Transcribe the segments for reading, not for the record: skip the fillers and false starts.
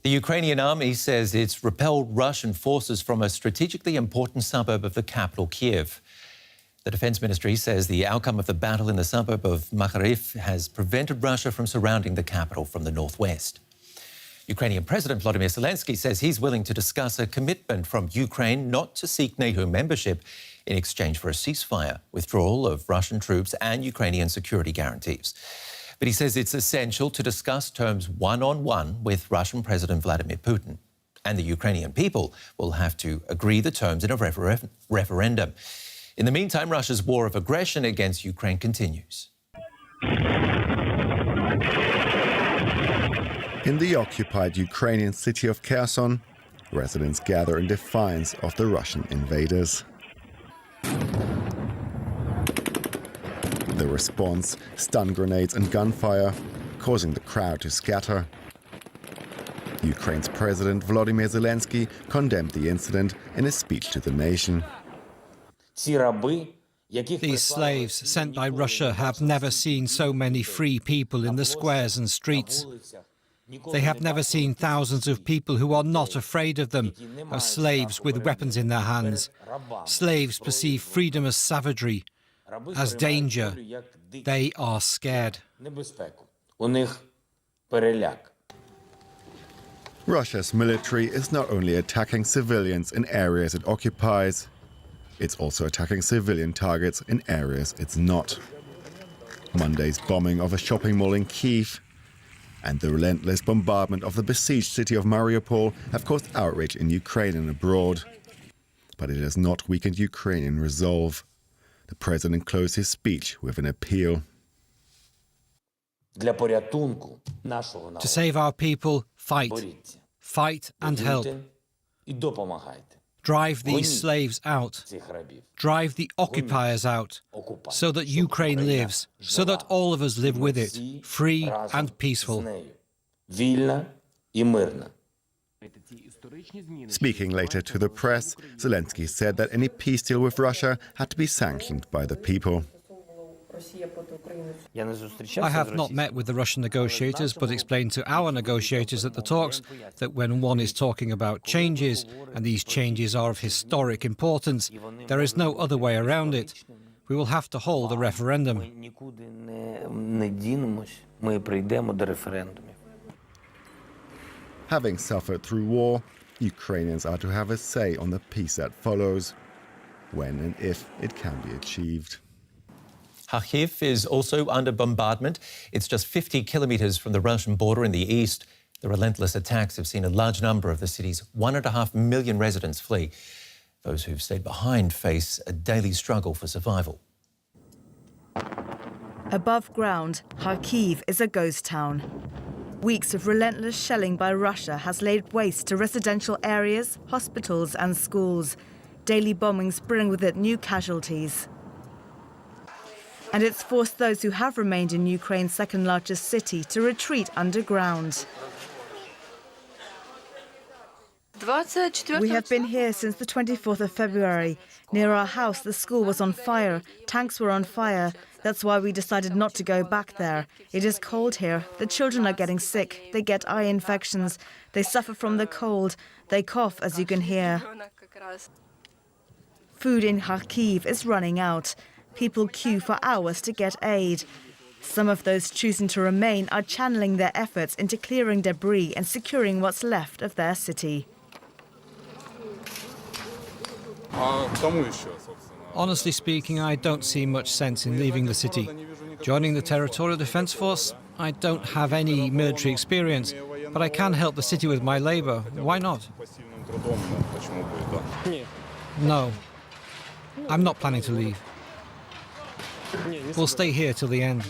The Ukrainian army says it's repelled Russian forces from a strategically important suburb of the capital, Kiev. The Defence Ministry says the outcome of the battle in the suburb of Kharkiv has prevented Russia from surrounding the capital from the northwest. Ukrainian President Volodymyr Zelenski says he's willing to discuss a commitment from Ukraine not to seek NATO membership in exchange for a ceasefire, withdrawal of Russian troops and Ukrainian security guarantees. But he says it's essential to discuss terms one-on-one with Russian President Vladimir Putin. And the Ukrainian people will have to agree the terms in a referendum. In the meantime, Russia's war of aggression against Ukraine continues. In the occupied Ukrainian city of Jersón, residents gather in defiance of the Russian invaders. The response, stun grenades and gunfire, causing the crowd to scatter. Ukraine's President Volodymyr Zelensky condemned the incident in a speech to the nation. These slaves sent by Russia have never seen so many free people in the squares and streets. They have never seen thousands of people who are not afraid of them, of slaves with weapons in their hands. Slaves perceive freedom as savagery, as danger. They are scared. Russia's military is not only attacking civilians in areas it occupies, it's also attacking civilian targets in areas it's not. Monday's bombing of a shopping mall in Kiev and the relentless bombardment of the besieged city of Mariúpol have caused outrage in Ukraine and abroad. But it has not weakened Ukrainian resolve. The president closed his speech with an appeal. To save our people, fight. Fight and help. Drive these slaves out. Drive the occupiers out, so that Ukraine lives, so that all of us live with it, free and peaceful. Speaking later to the press, Zelensky said that any peace deal with Russia had to be sanctioned by the people. I have not met with the Russian negotiators, but explained to our negotiators at the talks that when one is talking about changes, and these changes are of historic importance, there is no other way around it. We will have to hold a referendum. Having suffered through war, Ukrainians are to have a say on the peace that follows, when and if it can be achieved. Kharkiv is also under bombardment. It's just 50 kilometres from the Russian border in the east. The relentless attacks have seen a large number of the city's 1.5 million residents flee. Those who've stayed behind face a daily struggle for survival. Above ground, Kharkiv is a ghost town. Weeks of relentless shelling by Russia has laid waste to residential areas, hospitals and schools. Daily bombings bring with it new casualties. And it's forced those who have remained in Ukraine's second-largest city to retreat underground. We have been here since the 24th of February. Near our house, the school was on fire. Tanks were on fire. That's why we decided not to go back there. It is cold here. The children are getting sick. They get eye infections. They suffer from the cold. They cough, as you can hear. Food in Kharkiv is running out. People queue for hours to get aid. Some of those choosing to remain are channeling their efforts into clearing debris and securing what's left of their city. Honestly speaking, I don't see much sense in leaving the city. Joining the Territorial Defence Force, I don't have any military experience, but I can help the city with my labour. Why not? No, I'm not planning to leave. We'll stay here till the end.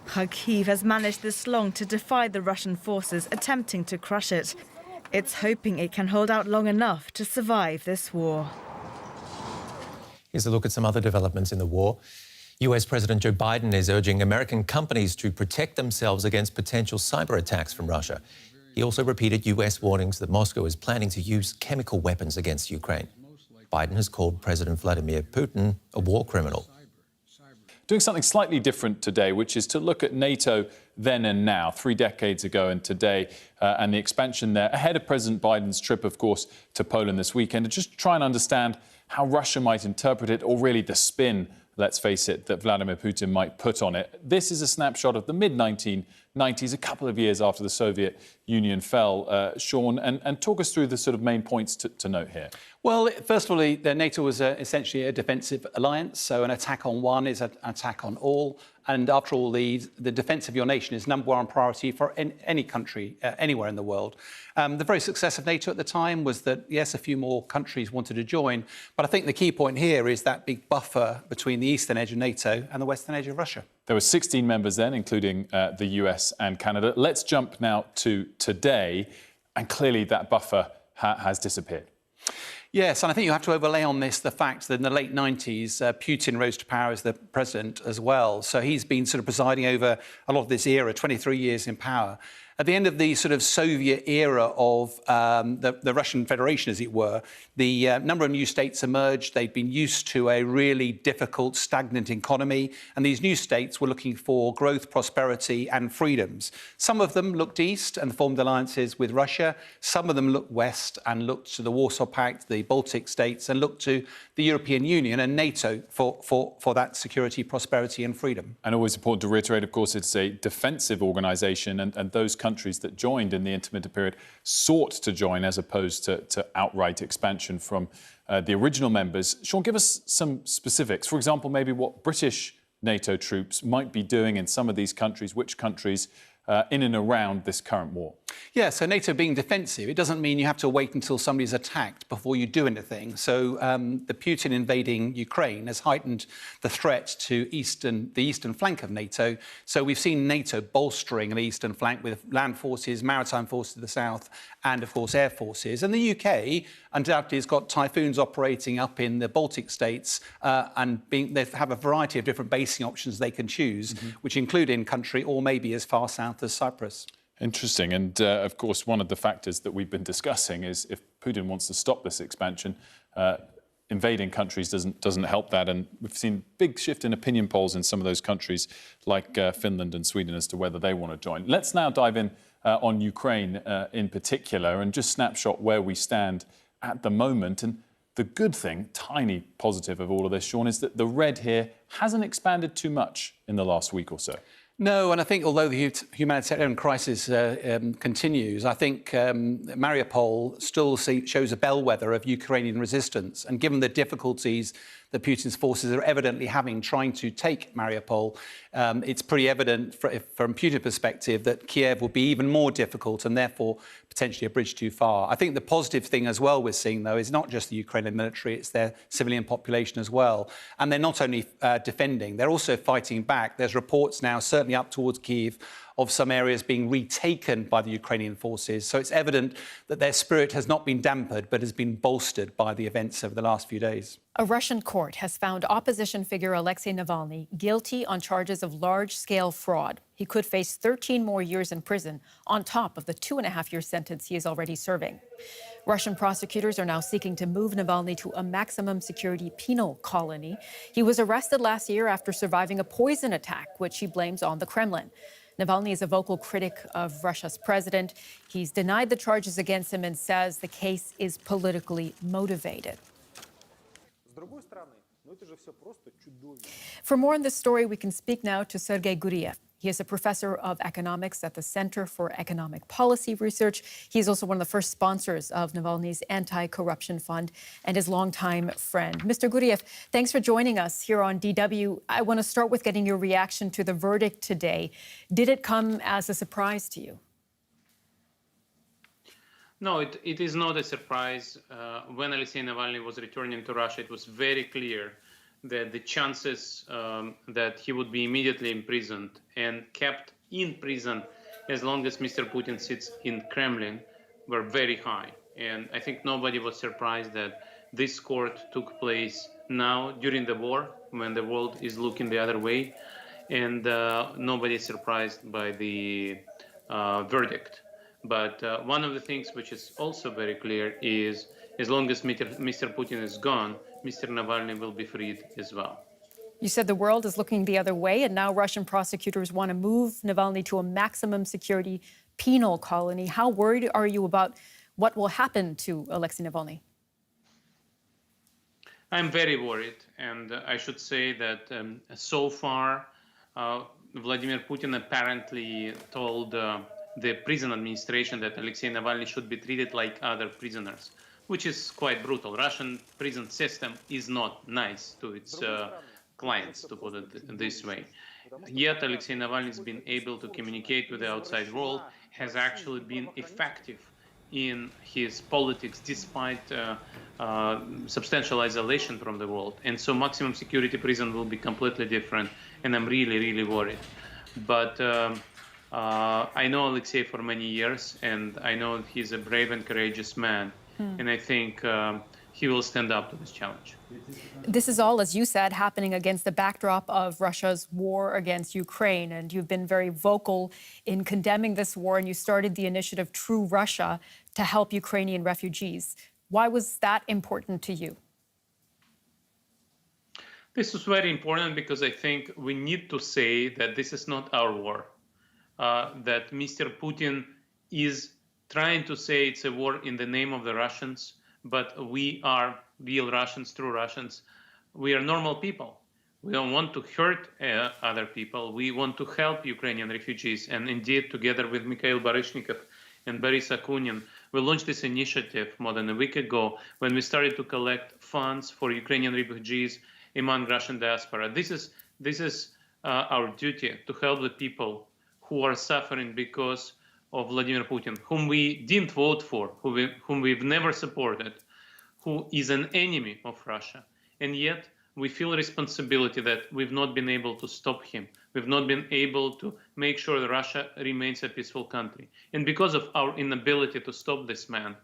Kharkiv has managed this long to defy the Russian forces attempting to crush it. It's hoping it can hold out long enough to survive this war. Here's a look at some other developments in the war. US President Joe Biden is urging American companies to protect themselves against potential cyber attacks from Russia. He also repeated US warnings that Moscow is planning to use chemical weapons against Ukraine. Biden has called President Vladimir Putin a war criminal. Doing something slightly different today, which is to look at NATO then and now, 3 decades ago and today, and the expansion there, ahead of President Biden's trip, of course, to Poland this weekend, to just try and understand how Russia might interpret it, or really the spin, let's face it, that Vladimir Putin might put on it. This is a snapshot of the mid-1990s, a couple of years after the Soviet Union fell. Sean, and talk us through the sort of main points to note here. Well, first of all, the NATO was essentially a defensive alliance, so an attack on one is an attack on all. And after all, the defence of your nation is #1 priority for any country, anywhere in the world. The very success of NATO at the time was that, yes, a few more countries wanted to join, but I think the key point here is that big buffer between the eastern edge of NATO and the western edge of Russia. There were 16 members then, including the US and Canada. Let's jump now to today, and clearly that buffer has disappeared. Yes, and I think you have to overlay on this the fact that in the late 90s, Putin rose to power as the president as well. So he's been sort of presiding over a lot of this era, 23 years in power. At the end of the sort of Soviet era of the Russian Federation, as it were, the number of new states emerged. They'd been used to a really difficult, stagnant economy. And these new states were looking for growth, prosperity and freedoms. Some of them looked east and formed alliances with Russia. Some of them looked west and looked to the Warsaw Pact, the Baltic states, and looked to the European Union and NATO for that security, prosperity and freedom. And always important to reiterate, of course, it's a defensive organisation, and those countries that joined in the intermittent period sought to join as opposed to outright expansion from the original members. Sean, give us some specifics. For example, maybe what British NATO troops might be doing in some of these countries, which countries in and around this current war. Yeah, so NATO being defensive, it doesn't mean you have to wait until somebody's attacked before you do anything. So the Putin invading Ukraine has heightened the threat to the eastern flank of NATO. So we've seen NATO bolstering the eastern flank with land forces, maritime forces to the south, and of course air forces. And the UK undoubtedly has got Typhoons operating up in the Baltic states, and they have a variety of different basing options they can choose, which include in country or maybe as far south as Cyprus. Interesting. And of course, one of the factors that we've been discussing is if Putin wants to stop this expansion, invading countries doesn't help that. And we've seen big shift in opinion polls in some of those countries like Finland and Sweden as to whether they want to join. Let's now dive in on Ukraine in particular and just snapshot where we stand at the moment. And the good thing, tiny positive of all of this, Sean, is that the red here hasn't expanded too much in the last week or so. No, and I think although the humanitarian crisis continues, I think Mariúpol still shows a bellwether of Ukrainian resistance. And given the difficulties that Putin's forces are evidently having trying to take Mariúpol, it's pretty evident from Putin's perspective that Kiev will be even more difficult and therefore potentially a bridge too far. I think the positive thing as well we're seeing, though, is not just the Ukrainian military, it's their civilian population as well. And they're not only defending, they're also fighting back. There's reports now, certainly up towards Kiev, of some areas being retaken by the Ukrainian forces. So it's evident that their spirit has not been dampened, but has been bolstered by the events over the last few days. A Russian court has found opposition figure Alexei Navalny guilty on charges of large-scale fraud. He could face 13 more years in prison on top of the 2.5-year sentence he is already serving. Russian prosecutors are now seeking to move Navalny to a maximum security penal colony. He was arrested last year after surviving a poison attack, which he blames on the Kremlin. Navalny is a vocal critic of Russia's president. He's denied the charges against him and says the case is politically motivated. For more on this story, we can speak now to Sergei Guriev. He is a professor of economics at the Center for Economic Policy Research. He is also one of the first sponsors of Navalny's anti-corruption fund and his longtime friend. Mr. Guriev, thanks for joining us here on DW. I want to start with getting your reaction to the verdict today. Did it come as a surprise to you? No, it is not a surprise. When Alexei Navalny was returning to Russia, it was very clear that the chances that he would be immediately imprisoned and kept in prison as long as Mr. Putin sits in Kremlin were very high. And I think nobody was surprised that this court took place now during the war, when the world is looking the other way. And nobody is surprised by the verdict. But one of the things which is also very clear is as long as Mr. Putin is gone, Mr. Navalny will be freed as well. You said the world is looking the other way, and now Russian prosecutors want to move Navalny to a maximum security penal colony. How worried are you about what will happen to Alexei Navalny? I'm very worried, and I should say that so far, Vladimir Putin apparently told the prison administration that Alexei Navalny should be treated like other prisoners, which is quite brutal. Russian prison system is not nice to its clients, to put it this way. Yet Alexei Navalny has been able to communicate with the outside world, has actually been effective in his politics despite substantial isolation from the world. And so maximum security prison will be completely different, and I'm really, really worried. But I know Alexei for many years, and I know he's a brave and courageous man, and I think he will stand up to this challenge. This is all, as you said, happening against the backdrop of Russia's war against Ukraine. And you've been very vocal in condemning this war, and you started the initiative True Russia to help Ukrainian refugees. Why was that important to you? This is very important because I think we need to say that this is not our war, that Mr. Putin is trying to say it's a war in the name of the Russians, but we are real Russians, true Russians. We are normal people. We don't want to hurt other people. We want to help Ukrainian refugees. And indeed, together with Mikhail Baryshnikov and Boris Akunin, we launched this initiative more than a week ago when we started to collect funds for Ukrainian refugees among Russian diaspora. This is our duty, to help the people who are suffering because of Vladimir Putin, whom we didn't vote for, whom we've never supported, who is an enemy of Russia. And yet we feel responsibility that we've not been able to stop him. We've not been able to make sure that Russia remains a peaceful country. And because of our inability to stop this man,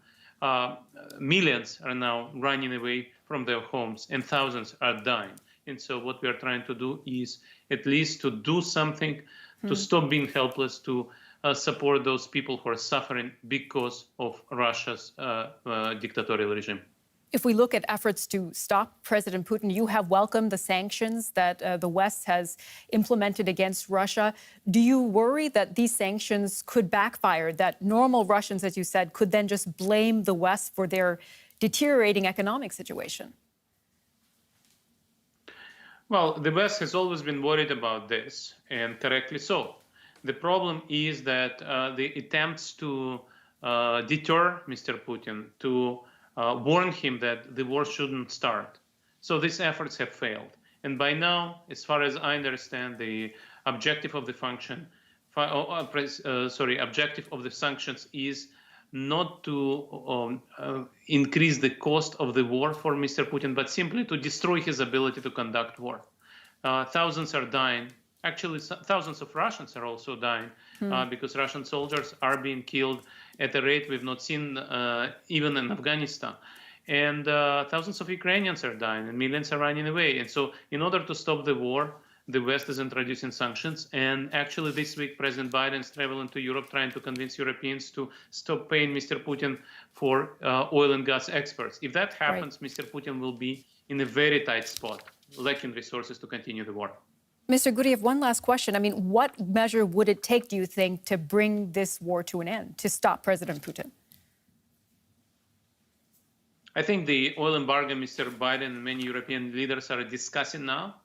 millions are now running away from their homes and thousands are dying. And so what we are trying to do is at least to do something to stop being helpless, to support those people who are suffering because of Russia's dictatorial regime. If we look at efforts to stop President Putin, you have welcomed the sanctions that the West has implemented against Russia. Do you worry that these sanctions could backfire, that normal Russians, as you said, could then just blame the West for their deteriorating economic situation? Well, the West has always been worried about this, and correctly so. The problem is that the attempts to deter Mr. Putin, to warn him that the war shouldn't start. So these efforts have failed. And by now, as far as I understand, the objective of the objective of the sanctions is not to increase the cost of the war for Mr. Putin, but simply to destroy his ability to conduct war. Thousands are dying. Actually, thousands of Russians are also dying because Russian soldiers are being killed at a rate we've not seen even in Afghanistan. And thousands of Ukrainians are dying and millions are running away. And so in order to stop the war, the West is introducing sanctions. And actually this week, President Biden is traveling to Europe trying to convince Europeans to stop paying Mr. Putin for oil and gas exports. If that happens, Mr. Putin will be in a very tight spot, lacking resources to continue the war. Mr. Guriev, one last question. I mean, what measure would it take, do you think, to bring this war to an end, to stop President Putin? I think the oil embargo Mr. Biden and many European leaders are discussing now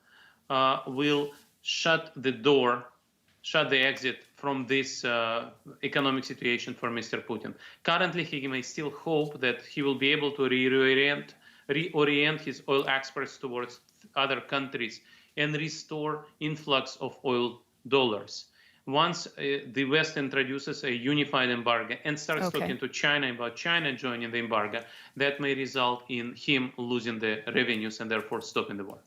will shut the door, shut the exit from this economic situation for Mr. Putin. Currently, he may still hope that he will be able to reorient his oil exports towards other countries and restore influx of oil dollars. Once the West introduces a unified embargo and starts talking to China about China joining the embargo, that may result in him losing the revenues and therefore stopping the war.